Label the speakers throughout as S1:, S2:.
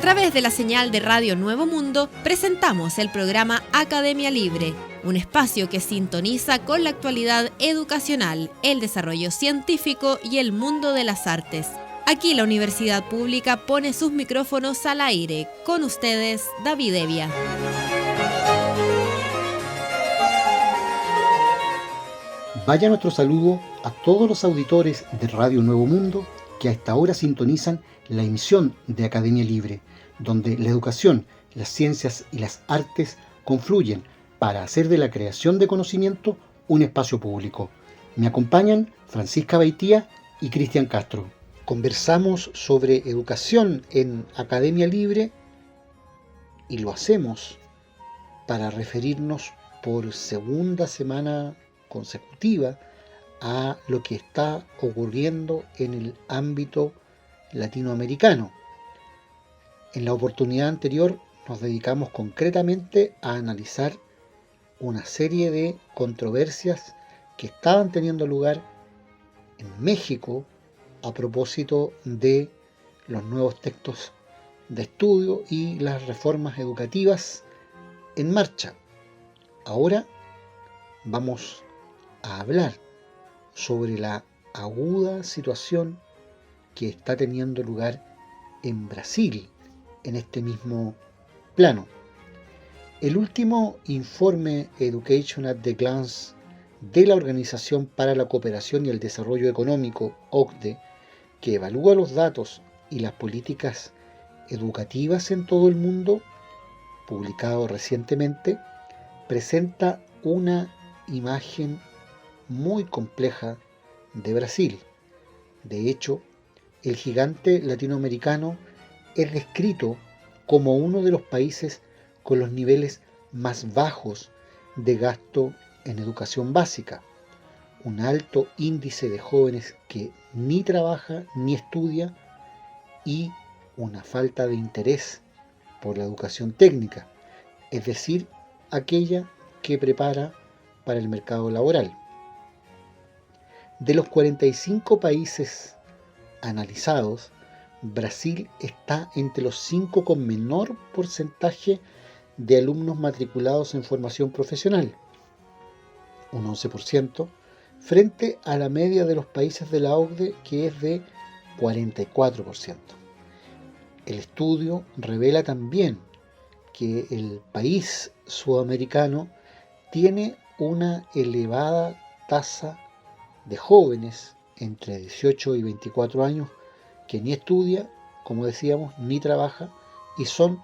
S1: través de la señal de Radio Nuevo Mundo, presentamos el programa Academia Libre, un espacio que sintoniza con la actualidad educacional, el desarrollo científico y el mundo de las artes. Aquí la Universidad Pública pone sus micrófonos al aire. Con ustedes, David Evia.
S2: Vaya nuestro saludo a todos los auditores de Radio Nuevo Mundo que a esta hora sintonizan la emisión de Academia Libre, donde la educación, las ciencias y las artes confluyen para hacer de la creación de conocimiento un espacio público. Me acompañan Francisca Baitía y Cristian Castro. Conversamos sobre educación en Academia Libre y lo hacemos para referirnos por segunda semana consecutiva a lo que está ocurriendo en el ámbito latinoamericano. En la oportunidad anterior nos dedicamos concretamente a analizar una serie de controversias que estaban teniendo lugar en México a propósito de los nuevos textos de estudio y las reformas educativas en marcha. Ahora vamos a hablar sobre la aguda situación que está teniendo lugar en Brasil en este mismo plano. El último informe Education at a Glance de la Organización para la Cooperación y el Desarrollo Económico, OCDE, que evalúa los datos y las políticas educativas en todo el mundo, publicado recientemente, presenta una imagen muy compleja de Brasil. De hecho, el gigante latinoamericano es descrito como uno de los países con los niveles más bajos de gasto en educación básica, un alto índice de jóvenes que ni trabaja ni estudia y una falta de interés por la educación técnica, es decir, aquella que prepara para el mercado laboral. De los 45 países analizados, Brasil está entre los 5 con menor porcentaje de alumnos matriculados en formación profesional, un 11%, frente a la media de los países de la OCDE, que es de 44%. El estudio revela también que el país sudamericano tiene una elevada tasa de jóvenes entre 18 y 24 años que ni estudia, como decíamos, ni trabaja y son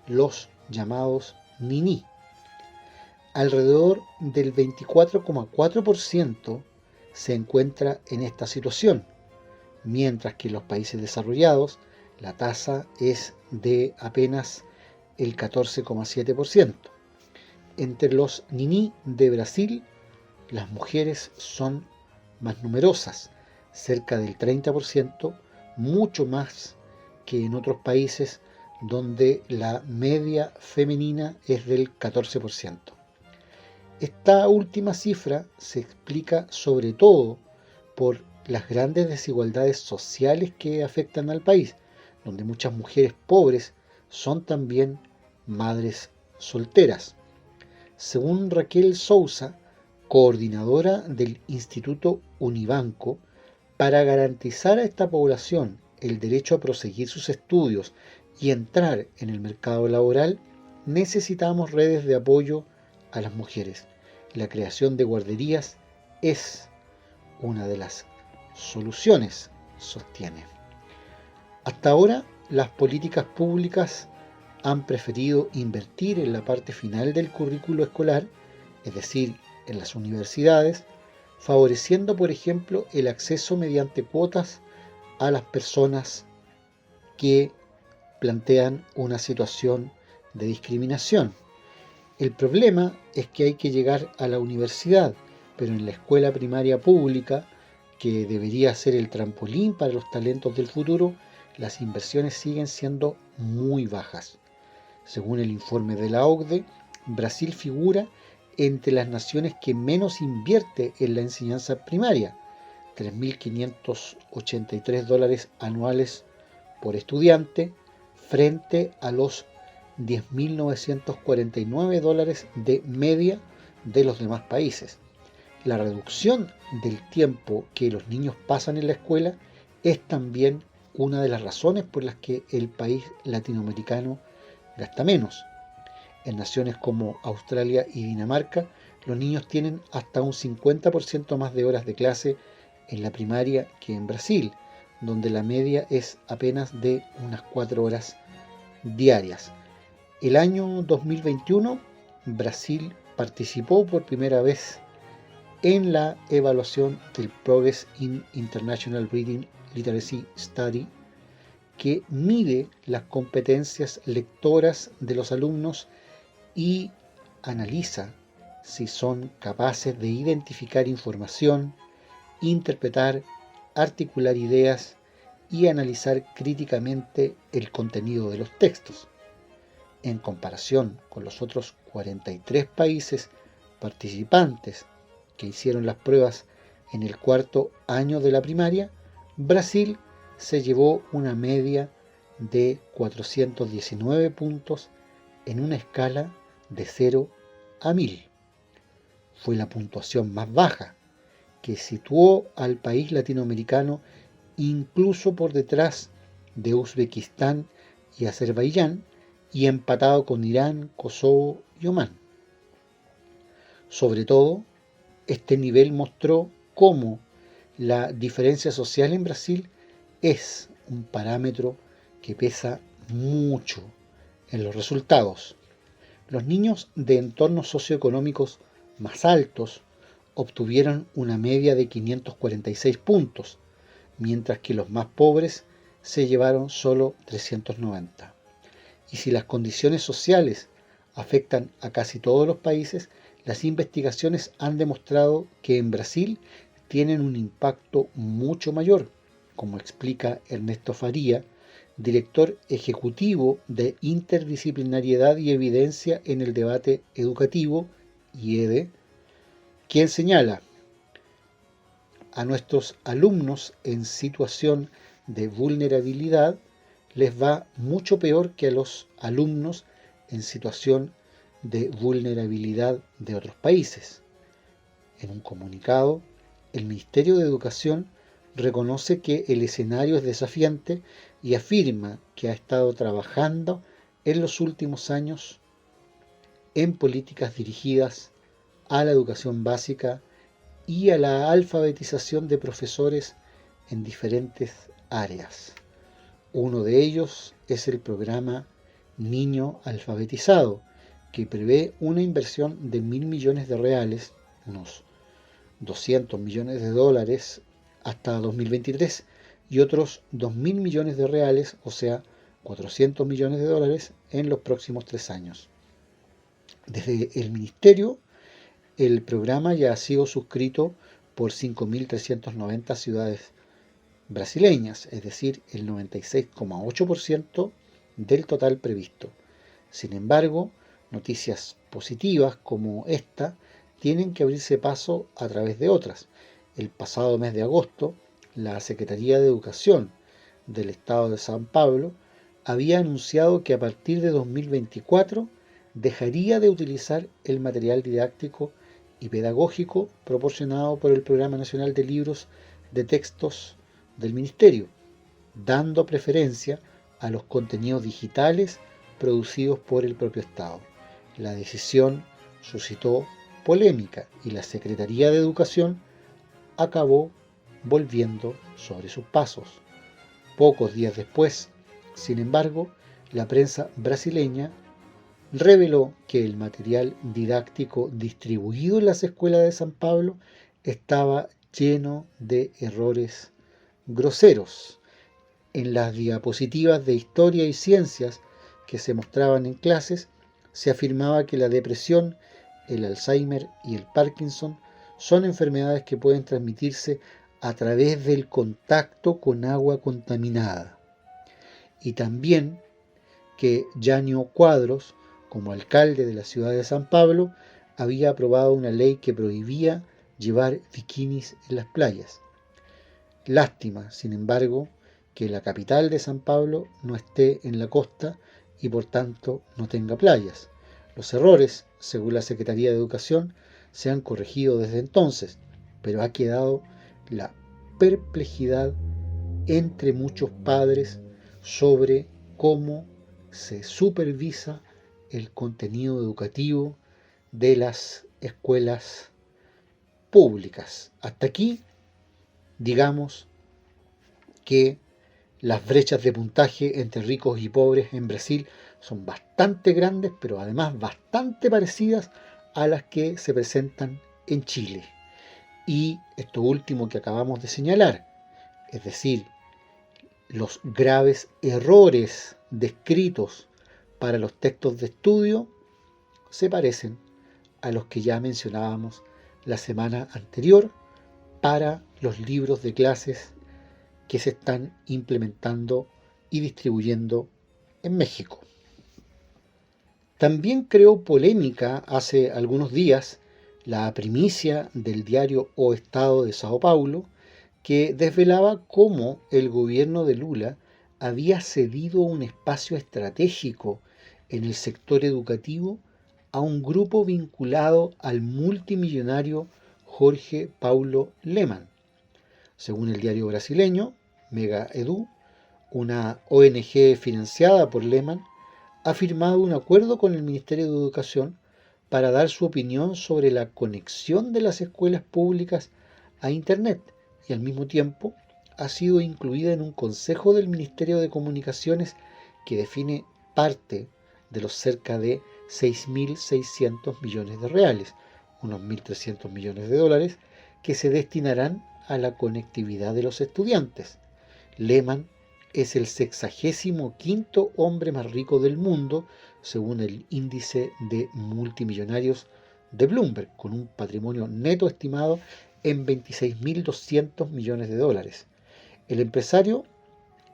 S2: los llamados niní. Alrededor del 24,4% se encuentra en esta situación, mientras que en los países desarrollados la tasa es de apenas el 14,7%. Entre los niní de Brasil, las mujeres son más numerosas, cerca del 30%, mucho más que en otros países donde la media femenina es del 14%. Esta última cifra se explica sobre todo por las grandes desigualdades sociales que afectan al país, donde muchas mujeres pobres son también madres solteras. Según Raquel Souza, coordinadora del Instituto Unibanco, para garantizar a esta población el derecho a proseguir sus estudios y entrar en el mercado laboral, necesitamos redes de apoyo a las mujeres. La creación de guarderías es una de las soluciones, sostiene. Hasta ahora, las políticas públicas han preferido invertir en la parte final del currículo escolar, es decir, en las universidades, favoreciendo, por ejemplo, el acceso mediante cuotas a las personas que plantean una situación de discriminación. El problema es que hay que llegar a la universidad, pero en la escuela primaria pública, que debería ser el trampolín para los talentos del futuro, las inversiones siguen siendo muy bajas. Según el informe de la OCDE, Brasil figura entre las naciones que menos invierte en la enseñanza primaria, $3.583 anuales por estudiante, frente a los $10.949 de media de los demás países. La reducción del tiempo que los niños pasan en la escuela es también una de las razones por las que el país latinoamericano gasta menos. En naciones como Australia y Dinamarca, los niños tienen hasta un 50% más de horas de clase en la primaria que en Brasil, donde la media es apenas de unas 4 horas diarias. El año 2021, Brasil participó por primera vez en la evaluación del Progress in International Reading Literacy Study, que mide las competencias lectoras de los alumnos y analiza si son capaces de identificar información, interpretar, articular ideas y analizar críticamente el contenido de los textos. En comparación con los otros 43 países participantes que hicieron las pruebas en el cuarto año de la primaria, Brasil se llevó una media de 419 puntos en una escala de 0 a 1000. Fue la puntuación más baja, que situó al país latinoamericano incluso por detrás de Uzbekistán y Azerbaiyán, y empatado con Irán, Kosovo y Omán. Sobre todo, este nivel mostró cómo la diferencia social en Brasil es un parámetro que pesa mucho en los resultados. Los niños de entornos socioeconómicos más altos obtuvieron una media de 546 puntos, mientras que los más pobres se llevaron solo 390. Y si las condiciones sociales afectan a casi todos los países, las investigaciones han demostrado que en Brasil tienen un impacto mucho mayor, como explica Ernesto Faria, director ejecutivo de Interdisciplinariedad y Evidencia en el Debate Educativo, IEDE, quien señala: a nuestros alumnos en situación de vulnerabilidad les va mucho peor que a los alumnos en situación de vulnerabilidad de otros países. En un comunicado, el Ministerio de Educación reconoce que el escenario es desafiante y afirma que ha estado trabajando en los últimos años en políticas dirigidas a la educación básica y a la alfabetización de profesores en diferentes áreas. Uno de ellos es el programa Niño Alfabetizado, que prevé una inversión de 1.000 millones de reales, unos 200 millones de dólares hasta 2023, y otros 2.000 millones de reales, o sea, 400 millones de dólares en los próximos 3 años. Desde el Ministerio, el programa ya ha sido suscrito por 5.390 ciudades brasileñas, es decir, el 96,8% del total previsto. Sin embargo, noticias positivas como esta tienen que abrirse paso a través de otras. El pasado mes de agosto, la Secretaría de Educación del Estado de São Paulo había anunciado que a partir de 2024 dejaría de utilizar el material didáctico y pedagógico proporcionado por el Programa Nacional de Libros de Textos del Ministerio, dando preferencia a los contenidos digitales producidos por el propio Estado. La decisión suscitó polémica y la Secretaría de Educación acabó volviendo sobre sus pasos. Pocos días después, sin embargo, la prensa brasileña reveló que el material didáctico distribuido en las escuelas de San Pablo estaba lleno de errores groseros. En las diapositivas de historia y ciencias que se mostraban en clases, se afirmaba que la depresión, el Alzheimer y el Parkinson son enfermedades que pueden transmitirse a través del contacto con agua contaminada. Y también que Jânio Quadros, como alcalde de la ciudad de San Pablo, había aprobado una ley que prohibía llevar bikinis en las playas. Lástima, sin embargo, que la capital de San Pablo no esté en la costa y por tanto no tenga playas. Los errores, según la Secretaría de Educación, se han corregido desde entonces, pero ha quedado la perplejidad entre muchos padres sobre cómo se supervisa el contenido educativo de las escuelas públicas. Hasta aquí, digamos que las brechas de puntaje entre ricos y pobres en Brasil son bastante grandes, pero además bastante parecidas a las que se presentan en Chile. Y esto último que acabamos de señalar, es decir, los graves errores descritos para los textos de estudio, se parecen a los que ya mencionábamos la semana anterior para los libros de clases que se están implementando y distribuyendo en México. También creó polémica hace algunos días la primicia del diario O Estado de Sao Paulo, que desvelaba cómo el gobierno de Lula había cedido un espacio estratégico en el sector educativo a un grupo vinculado al multimillonario Jorge Paulo Lemann. Según el diario brasileño Mega Edu, una ONG financiada por Lemann ha firmado un acuerdo con el Ministerio de Educación para dar su opinión sobre la conexión de las escuelas públicas a Internet y al mismo tiempo ha sido incluida en un consejo del Ministerio de Comunicaciones que define parte de los cerca de 6.600 millones de reales, unos 1.300 millones de dólares, que se destinarán a la conectividad de los estudiantes. Lemann es el 65º hombre más rico del mundo, según el índice de multimillonarios de Bloomberg, con un patrimonio neto estimado en 26.200 millones de dólares. El empresario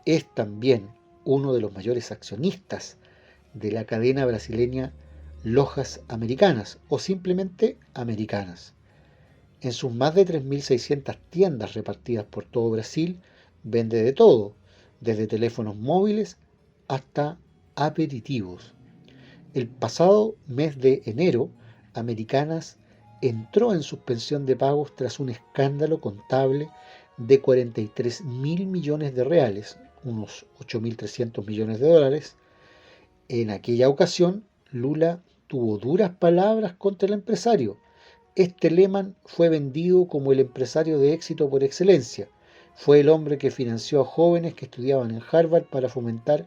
S2: es también uno de los mayores accionistas de la cadena brasileña Lojas Americanas o simplemente Americanas. En sus más de 3.600 tiendas repartidas por todo Brasil, vende de todo, desde teléfonos móviles hasta aperitivos. El pasado mes de enero, Americanas entró en suspensión de pagos tras un escándalo contable de 43.000 millones de reales, unos 8.300 millones de dólares. En aquella ocasión, Lula tuvo duras palabras contra el empresario. Este Lemann fue vendido como el empresario de éxito por excelencia. Fue el hombre que financió a jóvenes que estudiaban en Harvard para fomentar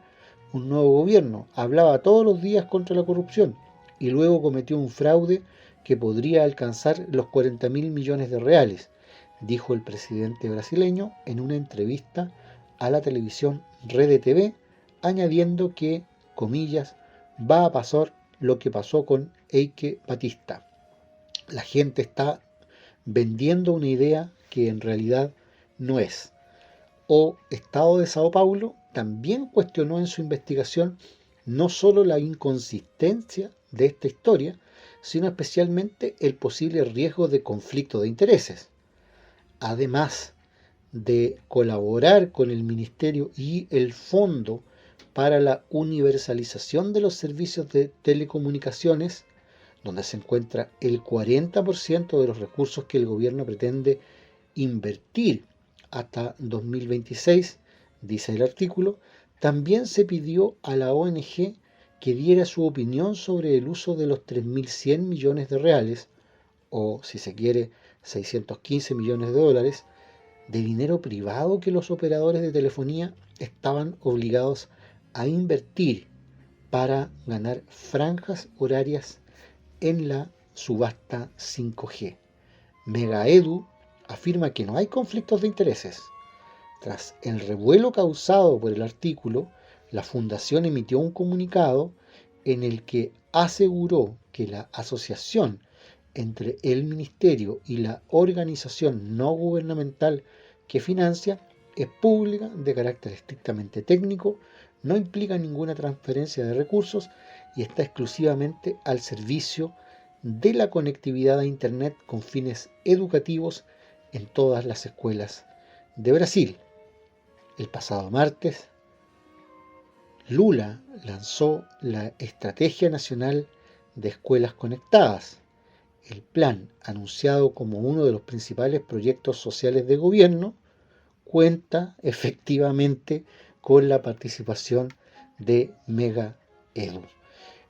S2: un nuevo gobierno. Hablaba todos los días contra la corrupción y luego cometió un fraude que podría alcanzar los 40.000 millones de reales, dijo el presidente brasileño en una entrevista a la televisión Rede TV, añadiendo que, comillas, va a pasar lo que pasó con Eike Batista. La gente está vendiendo una idea que en realidad no es. O Estado de Sao Paulo también cuestionó en su investigación no solo la inconsistencia de esta historia, sino especialmente el posible riesgo de conflicto de intereses. Además de colaborar con el Ministerio y el Fondo para la Universalización de los Servicios de Telecomunicaciones, donde se encuentra el 40% de los recursos que el gobierno pretende invertir hasta 2026, dice el artículo, también se pidió a la ONG que diera su opinión sobre el uso de los 3.100 millones de reales, o si se quiere 615 millones de dólares, de dinero privado que los operadores de telefonía estaban obligados a invertir para ganar franjas horarias en la subasta 5G. Megaedu afirma que no hay conflictos de intereses. Tras el revuelo causado por el artículo, la Fundación emitió un comunicado en el que aseguró que la asociación entre el Ministerio y la organización no gubernamental que financia es pública, de carácter estrictamente técnico, no implica ninguna transferencia de recursos y está exclusivamente al servicio de la conectividad a Internet con fines educativos en todas las escuelas de Brasil. El pasado martes, Lula lanzó la Estrategia Nacional de Escuelas Conectadas, el plan anunciado como uno de los principales proyectos sociales de gobierno. Cuenta efectivamente con la participación de Mega Edu.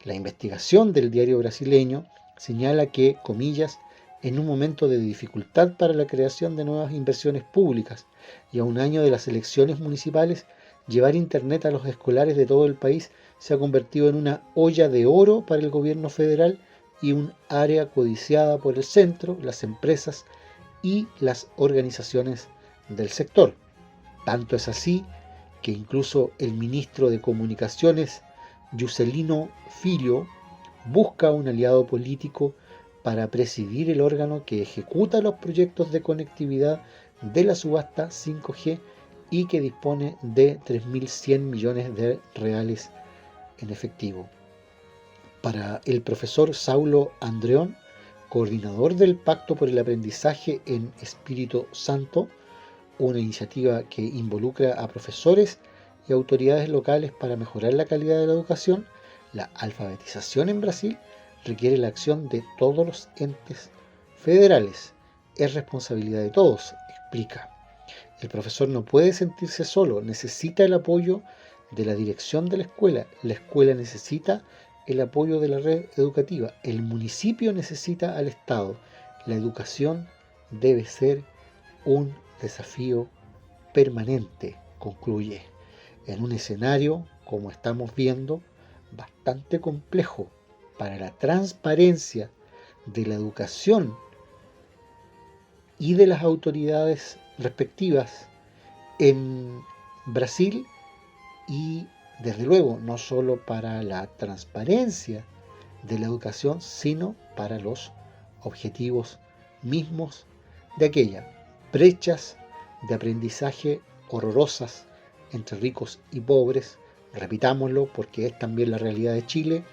S2: La investigación del diario brasileño señala que, comillas, en un momento de dificultad para la creación de nuevas inversiones públicas y a un año de las elecciones municipales, llevar Internet a los escolares de todo el país se ha convertido en una olla de oro para el gobierno federal y un área codiciada por el centro, las empresas y las organizaciones del sector. Tanto es así que incluso el ministro de Comunicaciones, Juscelino Filho, busca un aliado político para presidir el órgano que ejecuta los proyectos de conectividad de la subasta 5G y que dispone de 3.100 millones de reales en efectivo. Para el profesor Saulo Andreón, coordinador del Pacto por el Aprendizaje en Espíritu Santo, una iniciativa que involucra a profesores y autoridades locales para mejorar la calidad de la educación, la alfabetización en Brasil requiere la acción de todos los entes federales. Es responsabilidad de todos, explica. El profesor no puede sentirse solo, necesita el apoyo de la dirección de la escuela necesita el apoyo de la red educativa, el municipio necesita al Estado. La educación debe ser un desafío permanente, concluye, en un escenario, como estamos viendo, bastante complejo para la transparencia de la educación y de las autoridades respectivas en Brasil, y desde luego no solo para la transparencia de la educación, sino para los objetivos mismos de aquella. Brechas de aprendizaje horrorosas entre ricos y pobres, repitámoslo porque es también la realidad de Chile,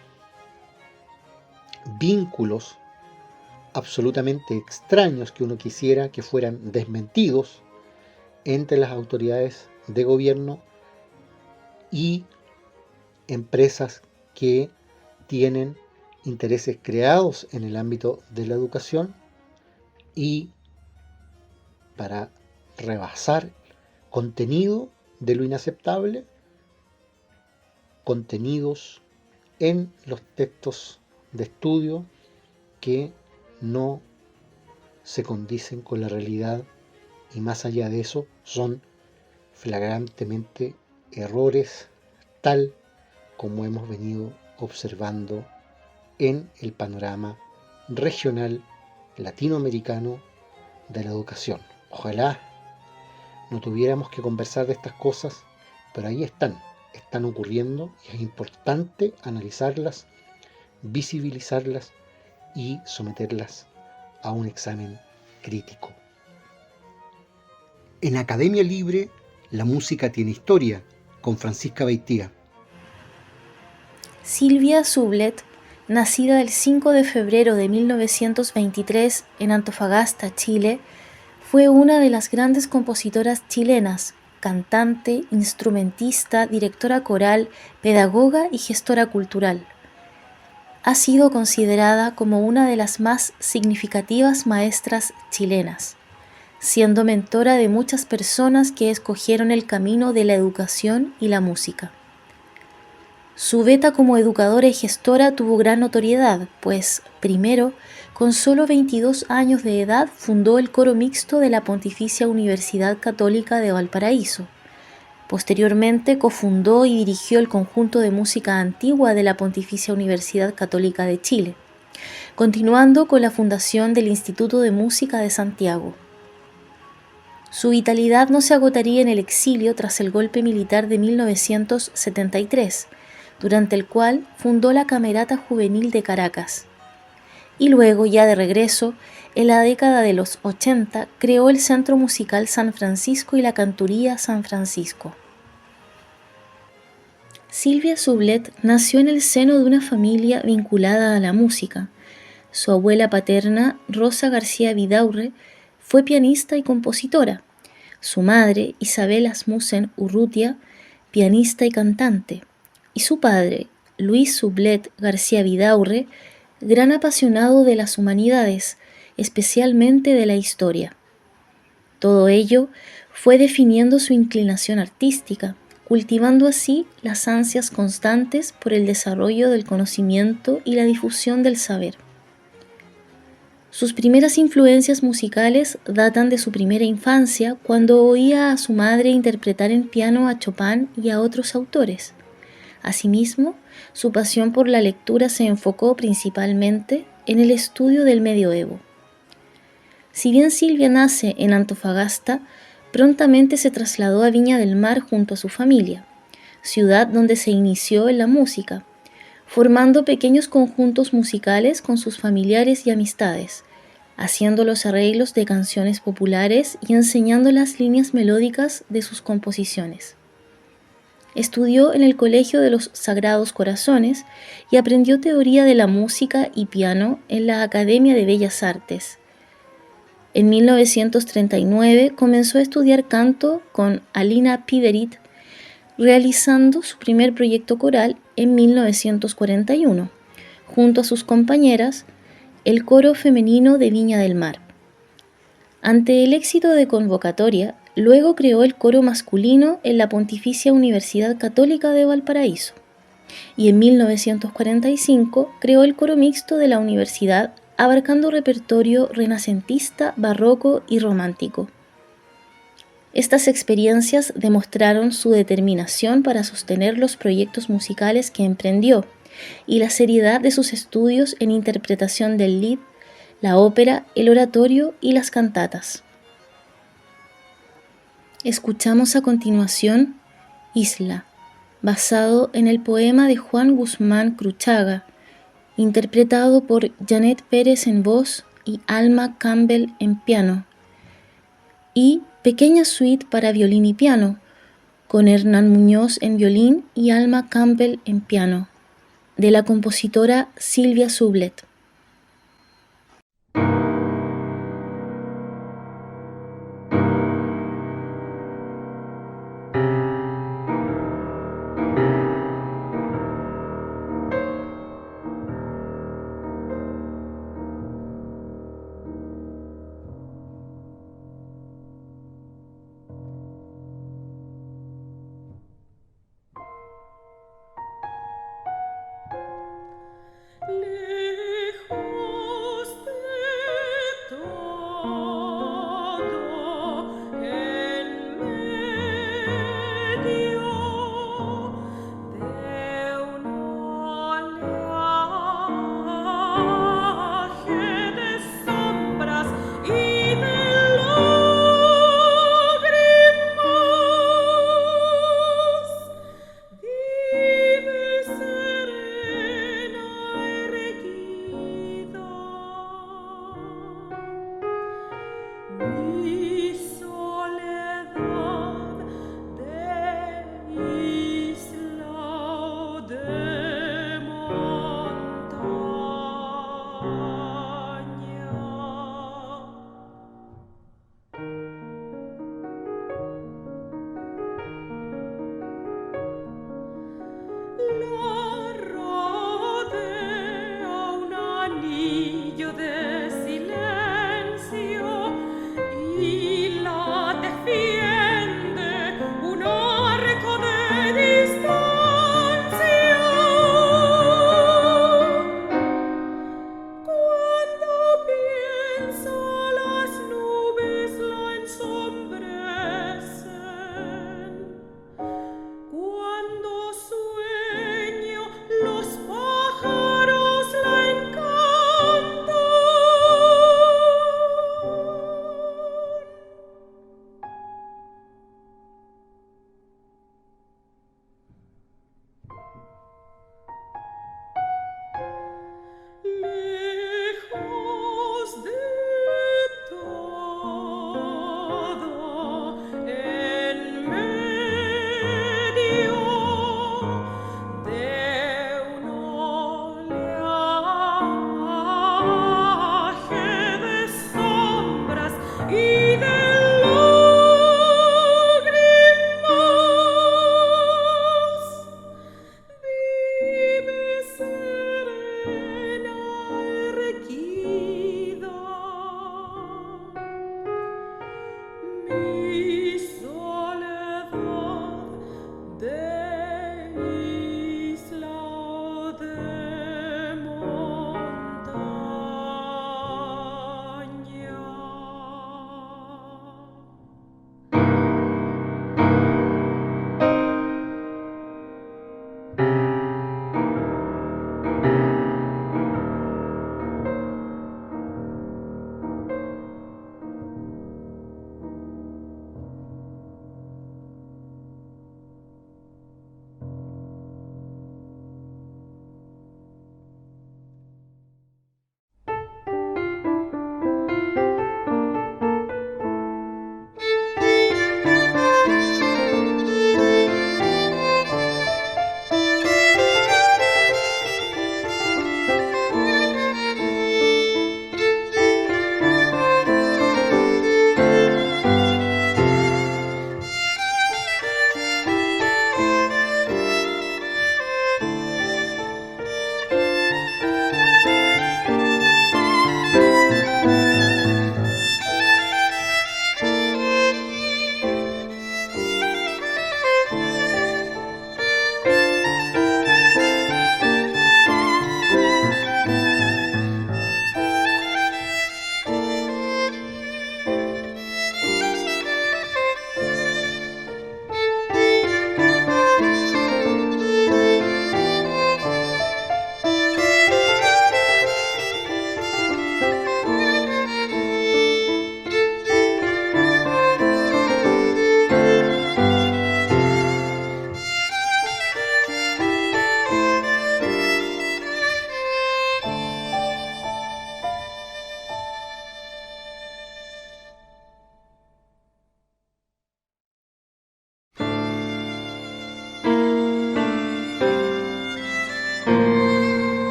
S2: vínculos absolutamente extraños que uno quisiera que fueran desmentidos entre las autoridades de gobierno y empresas que tienen intereses creados en el ámbito de la educación, y para rebasar contenido de lo inaceptable, contenidos en los textos de estudio que no se condicen con la realidad, y más allá de eso son flagrantemente errores, tal como hemos venido observando en el panorama regional latinoamericano de la educación. Ojalá no tuviéramos que conversar de estas cosas, pero ahí están ocurriendo, y es importante analizarlas, visibilizarlas y someterlas a un examen crítico. En Academia Libre, la música tiene historia, con Francisca Beitía.
S3: Silvia Sublet, nacida el 5 de febrero de 1923 en Antofagasta, Chile, fue una de las grandes compositoras chilenas, cantante, instrumentista, directora coral, pedagoga y gestora cultural. Ha sido considerada como una de las más significativas maestras chilenas, siendo mentora de muchas personas que escogieron el camino de la educación y la música. Su beta como educadora y gestora tuvo gran notoriedad, pues, primero, con solo 22 años de edad, fundó el coro mixto de la Pontificia Universidad Católica de Valparaíso. Posteriormente, cofundó y dirigió el conjunto de música antigua de la Pontificia Universidad Católica de Chile, continuando con la fundación del Instituto de Música de Santiago. Su vitalidad no se agotaría en el exilio tras el golpe militar de 1973, durante el cual fundó la Camerata Juvenil de Caracas. Y luego, ya de regreso, en la década de los 80, creó el Centro Musical San Francisco y la Cantoría San Francisco. Silvia Sublet nació en el seno de una familia vinculada a la música. Su abuela paterna, Rosa García Vidaurre, fue pianista y compositora. su madre, Isabel Asmussen Urrutia, pianista y cantante, y su padre, Luis Sublet García Vidaurre, gran apasionado de las humanidades, especialmente de la historia. Todo ello fue definiendo su inclinación artística, cultivando así las ansias constantes por el desarrollo del conocimiento y la difusión del saber. Sus primeras influencias musicales datan de su primera infancia, cuando oía a su madre interpretar en piano a Chopin y a otros autores. Asimismo, su pasión por la lectura se enfocó principalmente en el estudio del medioevo. Si bien Silvia nace en Antofagasta, prontamente se trasladó a Viña del Mar junto a su familia, ciudad donde se inició en la música, formando pequeños conjuntos musicales con sus familiares y amistades, haciendo los arreglos de canciones populares y enseñando las líneas melódicas de sus composiciones. Estudió en el Colegio de los Sagrados Corazones y aprendió teoría de la música y piano en la Academia de Bellas Artes. En 1939 comenzó a estudiar canto con Alina Piderit, realizando su primer proyecto coral en 1941, junto a sus compañeras, el Coro Femenino de Viña del Mar. Ante el éxito de convocatoria, luego creó el coro masculino en la Pontificia Universidad Católica de Valparaíso, y en 1945 creó el coro mixto de la universidad, abarcando repertorio renacentista, barroco y romántico. Estas experiencias demostraron su determinación para sostener los proyectos musicales que emprendió y la seriedad de sus estudios en interpretación del lied, la ópera, el oratorio y las cantatas. Escuchamos a continuación Isla, basado en el poema de Juan Guzmán Cruchaga, interpretado por Janet Pérez en voz y Alma Campbell en piano, y Pequeña suite para violín y piano, con Hernán Muñoz en violín y Alma Campbell en piano, de la compositora Silvia Sublet.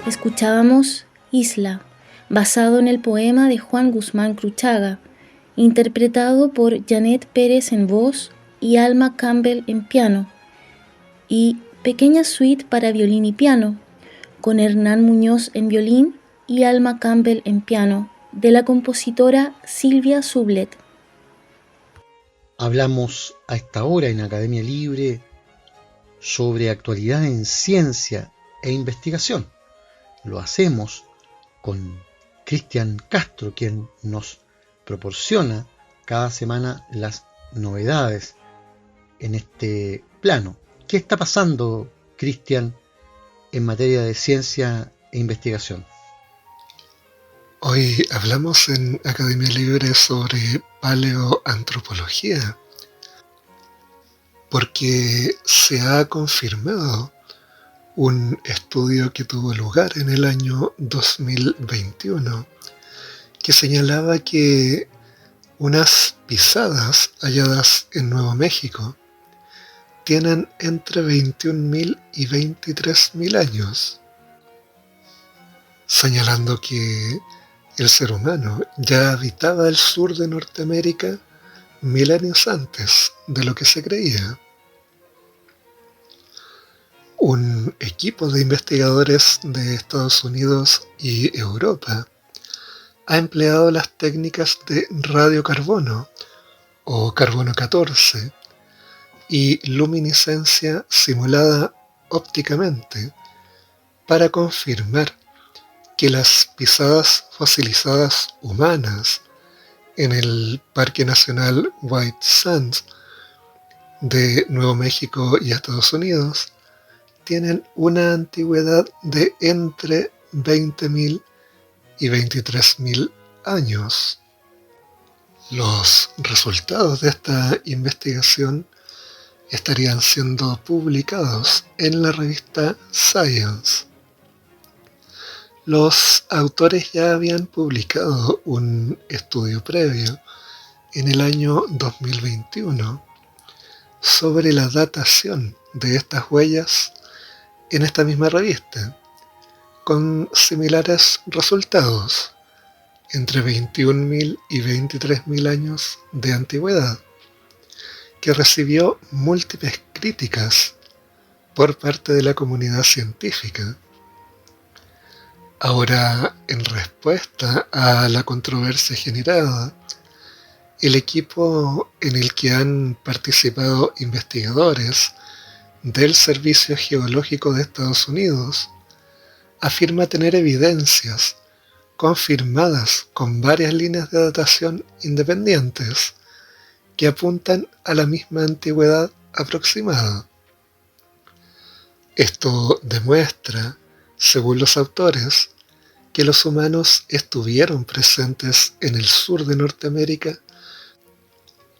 S3: Escuchábamos Isla, basado en el poema de Juan Guzmán Cruchaga, interpretado por Janet Pérez en voz y Alma Campbell en piano, y Pequeña Suite para violín y piano, con Hernán Muñoz en violín y Alma Campbell en piano, de la compositora Silvia Sublet.
S2: Hablamos a esta hora en Academia Libre sobre actualidad en ciencia e investigación. Lo hacemos con Cristian Castro, quien nos proporciona cada semana las novedades en este plano. ¿Qué está pasando, Cristian, en materia de ciencia e investigación?
S4: Hoy hablamos en Academia Libre sobre paleoantropología, porque se ha confirmado un estudio que tuvo lugar en el año 2021 que señalaba que unas pisadas halladas en Nuevo México tienen entre 21.000 y 23.000 años, señalando que el ser humano ya habitaba el sur de Norteamérica milenios antes de lo que se creía. Un equipo de investigadores de Estados Unidos y Europa ha empleado las técnicas de radiocarbono o carbono 14 y luminiscencia simulada ópticamente para confirmar que las pisadas fosilizadas humanas en el Parque Nacional White Sands de Nuevo México y Estados Unidos tienen una antigüedad de entre 20.000 y 23.000 años. Los resultados de esta investigación estarían siendo publicados en la revista Science. Los autores ya habían publicado un estudio previo en el año 2021 sobre la datación de estas huellas en esta misma revista, con similares resultados, entre 21.000 y 23.000 años de antigüedad, que recibió múltiples críticas por parte de la comunidad científica. Ahora, en respuesta a la controversia generada, el equipo en el que han participado investigadores del Servicio Geológico de Estados Unidos afirma tener evidencias confirmadas con varias líneas de datación independientes que apuntan a la misma antigüedad aproximada. Esto demuestra, según los autores, que los humanos estuvieron presentes en el sur de Norteamérica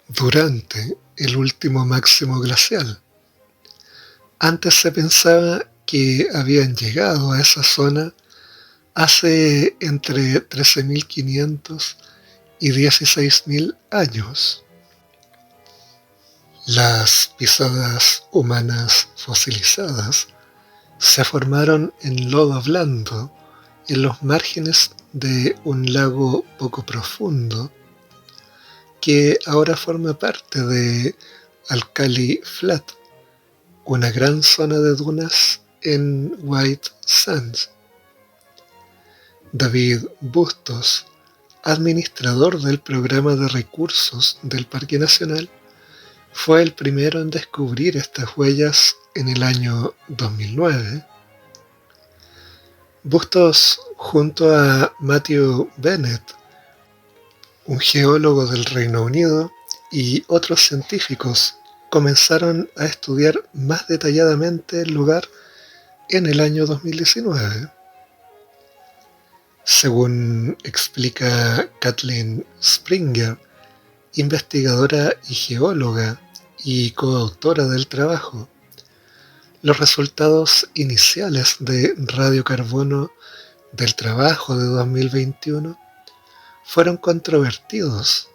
S4: durante el último máximo glacial. Antes se pensaba que habían llegado a esa zona hace entre 13.500 y 16.000 años. Las pisadas humanas fosilizadas se formaron en lodo blando en los márgenes de un lago poco profundo que ahora forma parte de Alkali Flat, una gran zona de dunas en White Sands. David Bustos, administrador del programa de recursos del Parque Nacional, fue el primero en descubrir estas huellas en el año 2009. Bustos, junto a Matthew Bennett, un geólogo del Reino Unido, y otros científicos, comenzaron a estudiar más detalladamente el lugar en el año 2019. Según explica Kathleen Springer, investigadora y geóloga y coautora del trabajo, los resultados iniciales de radiocarbono del trabajo de 2021 fueron controvertidos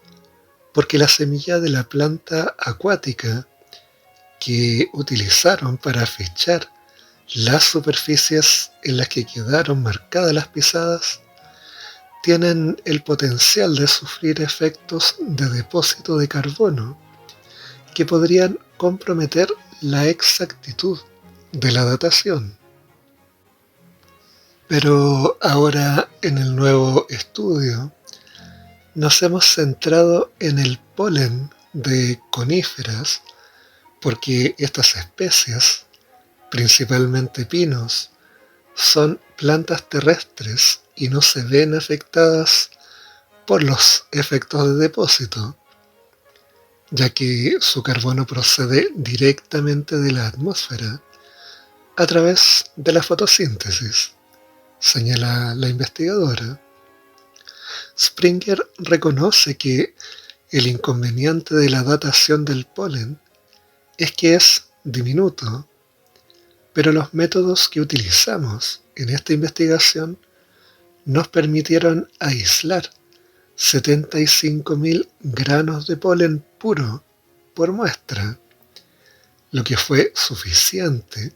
S4: porque la semilla de la planta acuática que utilizaron para fichar las superficies en las que quedaron marcadas las pisadas tienen el potencial de sufrir efectos de depósito de carbono que podrían comprometer la exactitud de la datación. Pero ahora en el nuevo estudio nos hemos centrado en el polen de coníferas porque estas especies, principalmente pinos, son plantas terrestres y no se ven afectadas por los efectos de depósito, ya que su carbono procede directamente de la atmósfera a través de la fotosíntesis, señala la investigadora. Springer reconoce que el inconveniente de la datación del polen es que es diminuto, pero los métodos que utilizamos en esta investigación nos permitieron aislar 75.000 granos de polen puro por muestra, lo que fue suficiente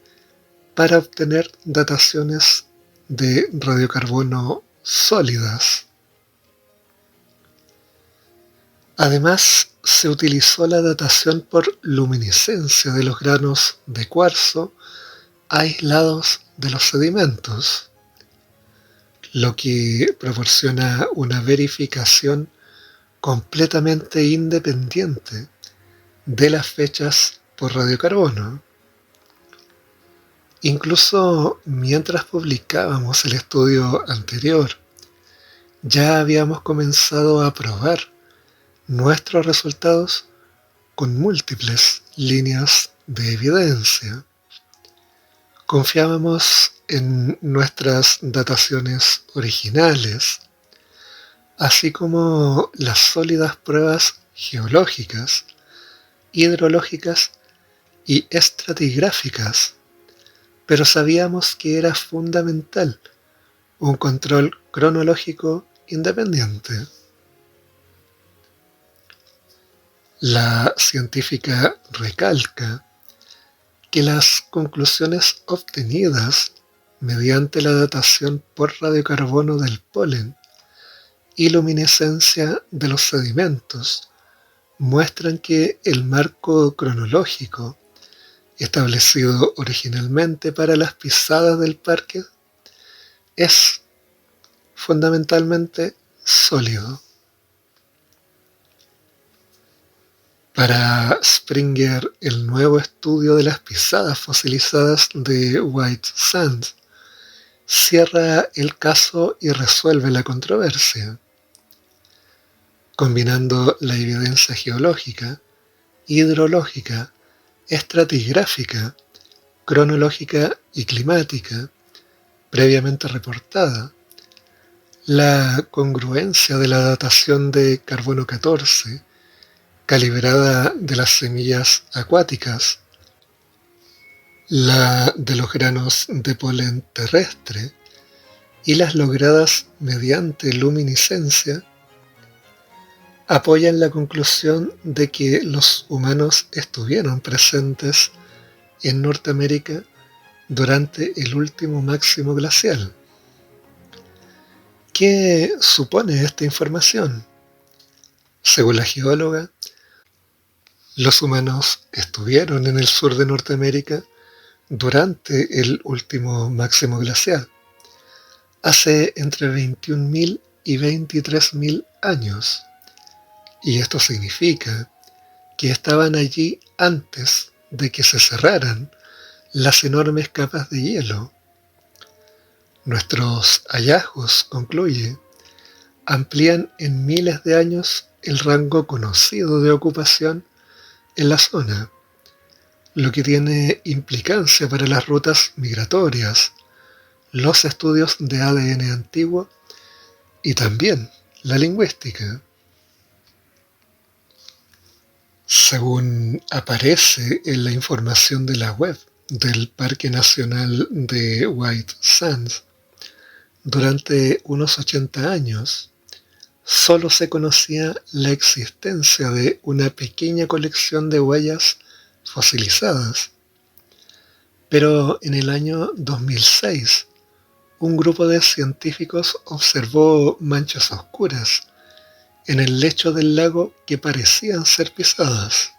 S4: para obtener dataciones de radiocarbono sólidas. Además, se utilizó la datación por luminiscencia de los granos de cuarzo aislados de los sedimentos, lo que proporciona una verificación completamente independiente de las fechas por radiocarbono. Incluso mientras publicábamos el estudio anterior, ya habíamos comenzado a probar nuestros resultados con múltiples líneas de evidencia. Confiábamos en nuestras dataciones originales, así como las sólidas pruebas geológicas, hidrológicas y estratigráficas, pero sabíamos que era fundamental un control cronológico independiente. La científica recalca que las conclusiones obtenidas mediante la datación por radiocarbono del polen y luminiscencia de los sedimentos muestran que el marco cronológico establecido originalmente para las pisadas del parque es fundamentalmente sólido. Para Springer, el nuevo estudio de las pisadas fosilizadas de White Sands cierra el caso y resuelve la controversia, combinando la evidencia geológica, hidrológica, estratigráfica, cronológica y climática previamente reportada, la congruencia de la datación de carbono 14 calibrada de las semillas acuáticas, la de los granos de polen terrestre y las logradas mediante luminiscencia, apoyan la conclusión de que los humanos estuvieron presentes en Norteamérica durante el último máximo glacial. ¿Qué supone esta información? Según la geóloga, los humanos estuvieron en el sur de Norteamérica durante el último máximo glacial, hace entre 21.000 y 23.000 años, y esto significa que estaban allí antes de que se cerraran las enormes capas de hielo. Nuestros hallazgos, concluye, amplían en miles de años el rango conocido de ocupación en la zona, lo que tiene implicancia para las rutas migratorias, los estudios de ADN antiguo y también la lingüística. Según aparece en la información de la web del Parque Nacional de White Sands, durante unos 80 años, solo se conocía la existencia de una pequeña colección de huellas fosilizadas, Pero en el año 2006, un grupo de científicos observó manchas oscuras en el lecho del lago que parecían ser pisadas.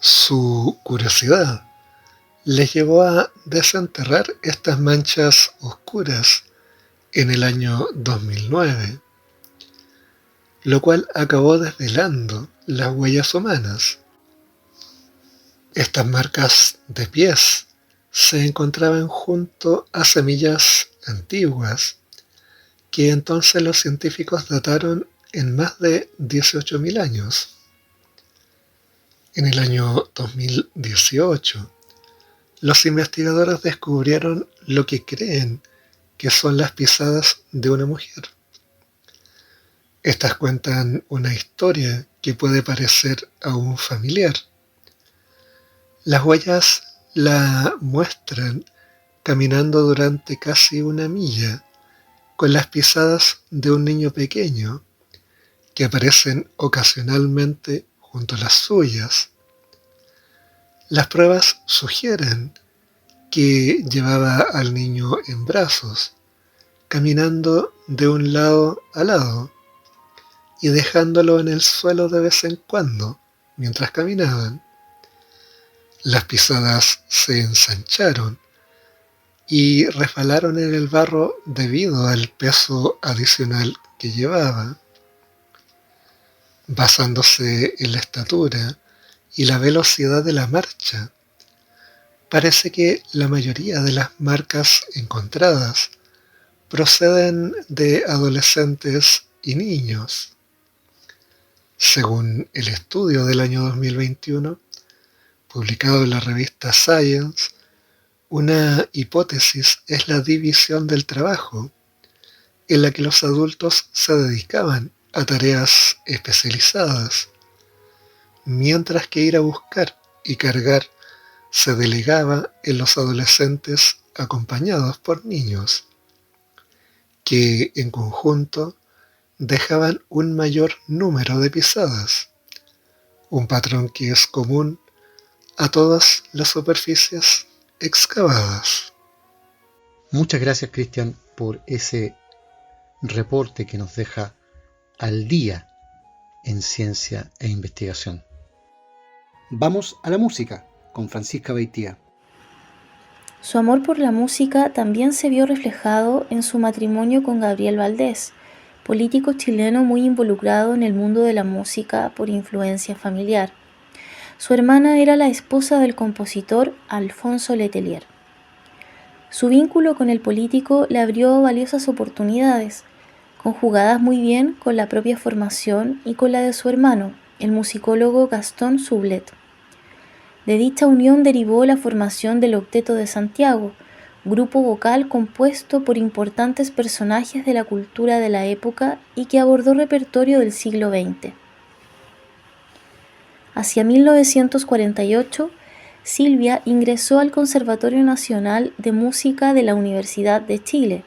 S4: Su curiosidad les llevó a desenterrar estas manchas oscuras en el año 2009, lo cual acabó desvelando las huellas humanas. Estas marcas de pies se encontraban junto a semillas antiguas que entonces los científicos dataron en más de 18.000 años. En el año 2018, los investigadores descubrieron lo que creen que son las pisadas de una mujer. Estas cuentan una historia que puede parecer aún familiar. Las huellas la muestran caminando durante casi una milla con las pisadas de un niño pequeño que aparecen ocasionalmente junto a las suyas. Las pruebas sugieren que llevaba al niño en brazos, caminando de un lado a lado y dejándolo en el suelo de vez en cuando mientras caminaban. Las pisadas se ensancharon y resbalaron en el barro debido al peso adicional que llevaba. Basándose en la estatura y la velocidad de la marcha, parece que la mayoría de las marcas encontradas proceden de adolescentes y niños. Según el estudio del año 2021, publicado en la revista Science, una hipótesis es la división del trabajo, en la que los adultos se dedicaban a tareas especializadas, mientras que ir a buscar y cargar se delegaba en los adolescentes acompañados por niños, que en conjunto dejaban un mayor número de pisadas, un patrón que es común a todas las superficies excavadas.
S2: Muchas gracias, Cristian, por ese reporte que nos deja al día en ciencia e investigación. Vamos a la música con Francisca Beitía.
S3: Su amor por la música también se vio reflejado en su matrimonio con Gabriel Valdés, político chileno muy involucrado en el mundo de la música por influencia familiar. Su hermana era la esposa del compositor Alfonso Letelier. Su vínculo con el político le abrió valiosas oportunidades, conjugadas muy bien con la propia formación y con la de su hermano, el musicólogo Gastón Sublet. De dicha unión derivó la formación del Octeto de Santiago, grupo vocal compuesto por importantes personajes de la cultura de la época y que abordó repertorio del siglo XX. Hacia 1948, Silvia ingresó al Conservatorio Nacional de Música de la Universidad de Chile,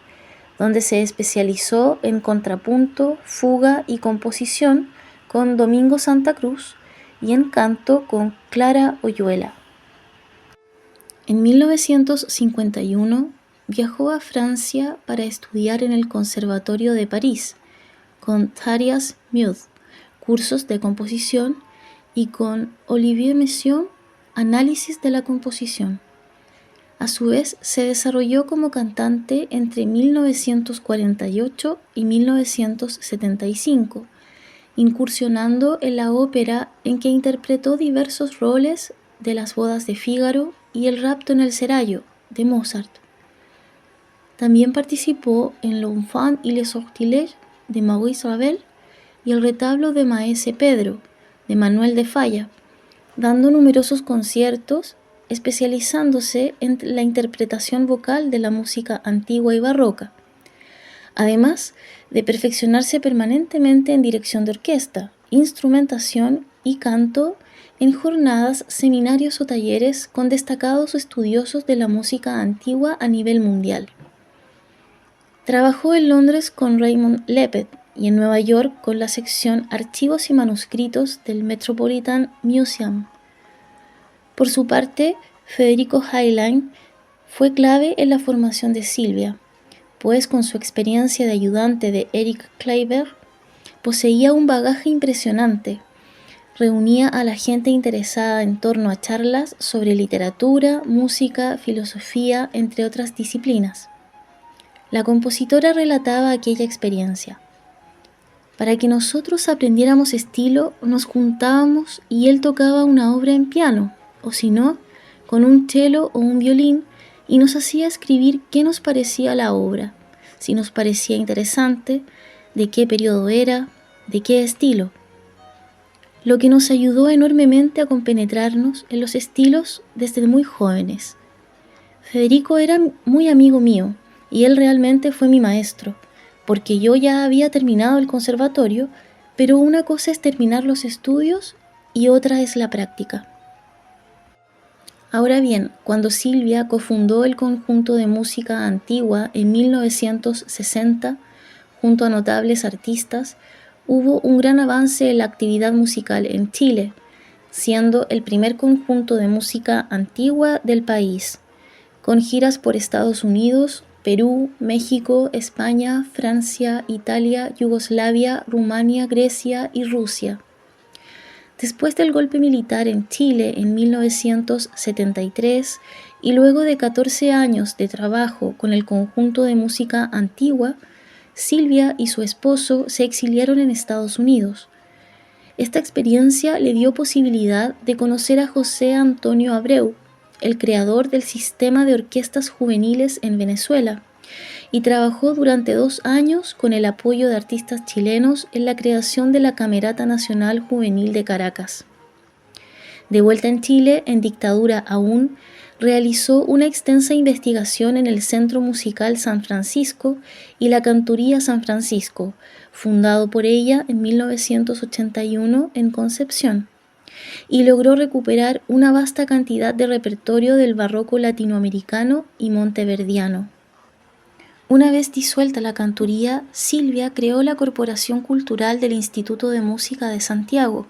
S3: donde se especializó en contrapunto, fuga y composición con Domingo Santa Cruz y en canto con Clara Oyuela. En 1951 viajó a Francia para estudiar en el Conservatorio de París con Thaddeus Mudd, cursos de composición, y con Olivier Messiaen, análisis de la composición. A su vez, se desarrolló como cantante entre 1948 y 1975, incursionando en la ópera en que interpretó diversos roles de Las bodas de Fígaro y El rapto en el Seraglio, de Mozart. También participó en L'Enfant et les Sortilèges, de Maurice Ravel, y el retablo de Maese Pedro, de Manuel de Falla, dando numerosos conciertos, especializándose en la interpretación vocal de la música antigua y barroca, además de perfeccionarse permanentemente en dirección de orquesta, instrumentación y canto en jornadas, seminarios o talleres con destacados estudiosos de la música antigua a nivel mundial. Trabajó en Londres con Raymond Lepet y en Nueva York con la sección Archivos y Manuscritos del Metropolitan Museum. Por su parte, Federico Heinlein fue clave en la formación de Silvia, pues con su experiencia de ayudante de Eric Kleiber, poseía un bagaje impresionante. Reunía a la gente interesada en torno a charlas sobre literatura, música, filosofía, entre otras disciplinas. La compositora relataba aquella experiencia. Para que nosotros aprendiéramos estilo, nos juntábamos y él tocaba una obra en piano, o si no, con un cello o un violín, y nos hacía escribir qué nos parecía la obra, si nos parecía interesante, de qué periodo era, de qué estilo. Lo que nos ayudó enormemente a compenetrarnos en los estilos desde muy jóvenes. Federico era muy amigo mío, y él realmente fue mi maestro, porque yo ya había terminado el conservatorio, pero una cosa es terminar los estudios y otra es la práctica. Ahora bien, cuando Silvia cofundó el conjunto de música antigua en 1960, junto a notables artistas, hubo un gran avance en la actividad musical en Chile, siendo el primer conjunto de música antigua del país, con giras por Estados Unidos, Perú, México, España, Francia, Italia, Yugoslavia, Rumania, Grecia y Rusia. Después del golpe militar en Chile en 1973 y luego de 14 años de trabajo con el conjunto de música antigua, Silvia y su esposo se exiliaron en Estados Unidos. Esta experiencia le dio posibilidad de conocer a José Antonio Abreu, el creador del sistema de orquestas juveniles en Venezuela, y trabajó durante 2 años con el apoyo de artistas chilenos en la creación de la Camerata Nacional Juvenil de Caracas. De vuelta en Chile, en dictadura aún, realizó una extensa investigación en el Centro Musical San Francisco y la Cantoría San Francisco, fundado por ella en 1981 en Concepción, y logró recuperar una vasta cantidad de repertorio del barroco latinoamericano y monteverdiano. Una vez disuelta la cantoría, Silvia creó la Corporación Cultural del Instituto de Música de Santiago,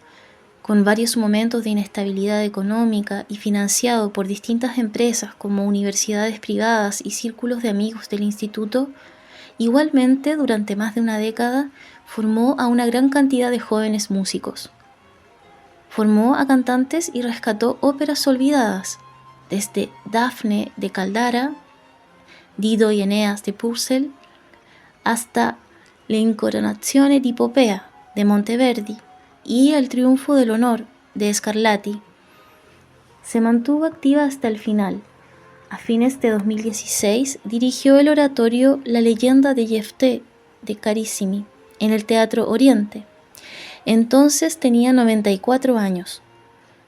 S3: con varios momentos de inestabilidad económica y financiado por distintas empresas como universidades privadas y círculos de amigos del instituto. Igualmente, durante más de una década, formó a una gran cantidad de jóvenes músicos. Formó a cantantes y rescató óperas olvidadas, desde Dafne de Caldara, Dido y Eneas de Purcell, hasta L'Incoronazione di Popea de Monteverdi y El Triunfo del Honor de Scarlatti. Se mantuvo activa hasta el final. A fines de 2016 dirigió el oratorio La leyenda de Jefté de Carissimi en el Teatro Oriente. Entonces tenía 94 años.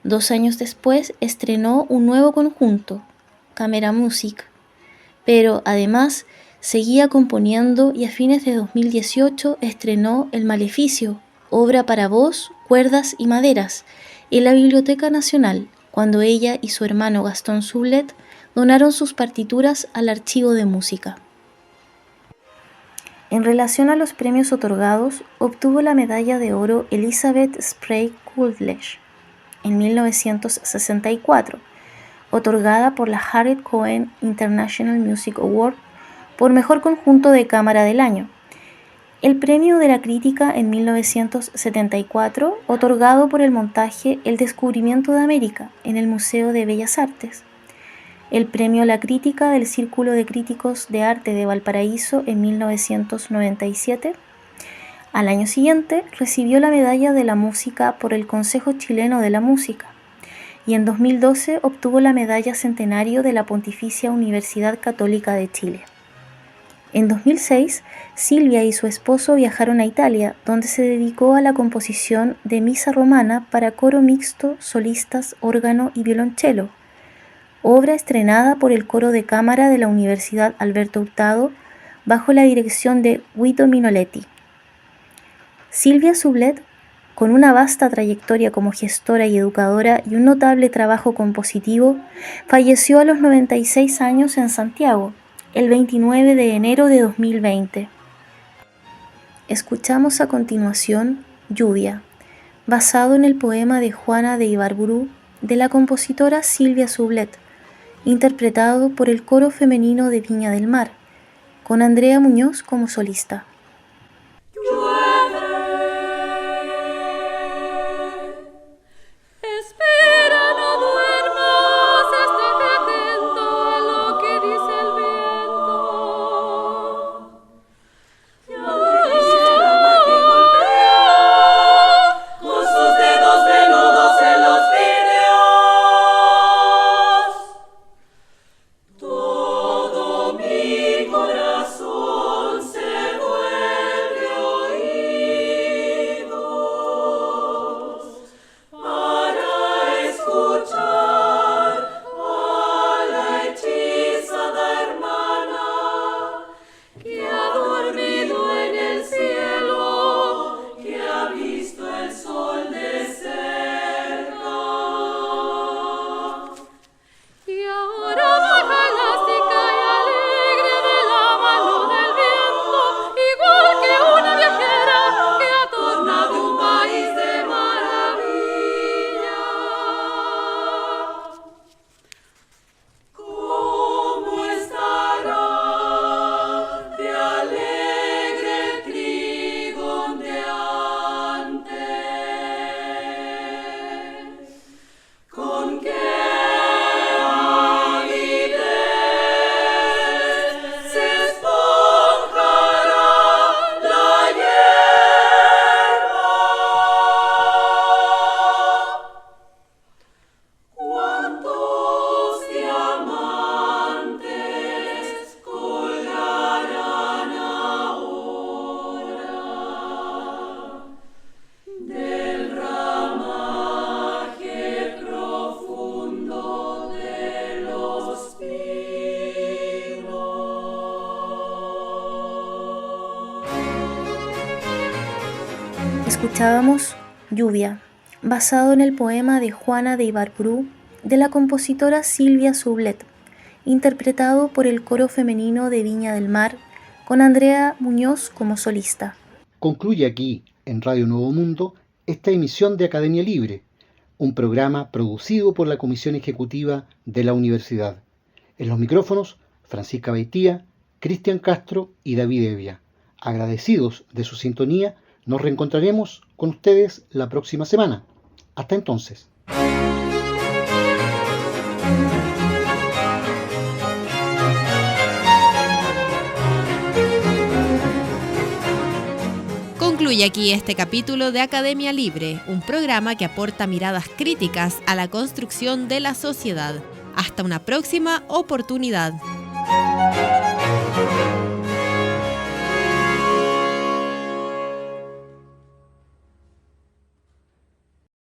S3: 2 años después estrenó un nuevo conjunto, Kammermusik, pero además seguía componiendo y a fines de 2018 estrenó El Maleficio, obra para voz, cuerdas y maderas, en la Biblioteca Nacional, cuando ella y su hermano Gastón Sublet donaron sus partituras al Archivo de Música. En relación a los premios otorgados, obtuvo la medalla de oro Elizabeth Sprague Coolidge en 1964, otorgada por la Harriet Cohen International Music Award por Mejor Conjunto de Cámara del Año. El premio de la crítica en 1974, otorgado por el montaje El Descubrimiento de América en el Museo de Bellas Artes. El premio a la crítica del Círculo de Críticos de Arte de Valparaíso en 1997. Al año siguiente recibió la medalla de la música por el Consejo Chileno de la Música y en 2012 obtuvo la medalla centenario de la Pontificia Universidad Católica de Chile. En 2006, Silvia y su esposo viajaron a Italia, donde se dedicó a la composición de Misa Romana para coro mixto, solistas, órgano y violonchelo, obra estrenada por el coro de cámara de la Universidad Alberto Hurtado bajo la dirección de Guido Minoletti. Silvia Sublet, con una vasta trayectoria como gestora y educadora y un notable trabajo compositivo, falleció a los 96 años en Santiago, el 29 de enero de 2020. Escuchamos a continuación Lluvia, basado en el poema de Juana de Ibarburu de la compositora Silvia Sublet, interpretado por el Coro Femenino de Viña del Mar, con Andrea Muñoz como solista. Escuchábamos Lluvia, basado en el poema de Juana de Ibarburu de la compositora Silvia Sublet, interpretado por el Coro Femenino de Viña del Mar, con Andrea Muñoz como solista.
S2: Concluye aquí, en Radio Nuevo Mundo, esta emisión de Academia Libre, un programa producido por la Comisión Ejecutiva de la Universidad. En los micrófonos, Francisca Beitía, Cristian Castro y David Evia. Agradecidos de su sintonía, nos reencontraremos con ustedes la próxima semana. Hasta entonces.
S1: Concluye aquí este capítulo de Academia Libre, un programa que aporta miradas críticas a la construcción de la sociedad. Hasta una próxima oportunidad.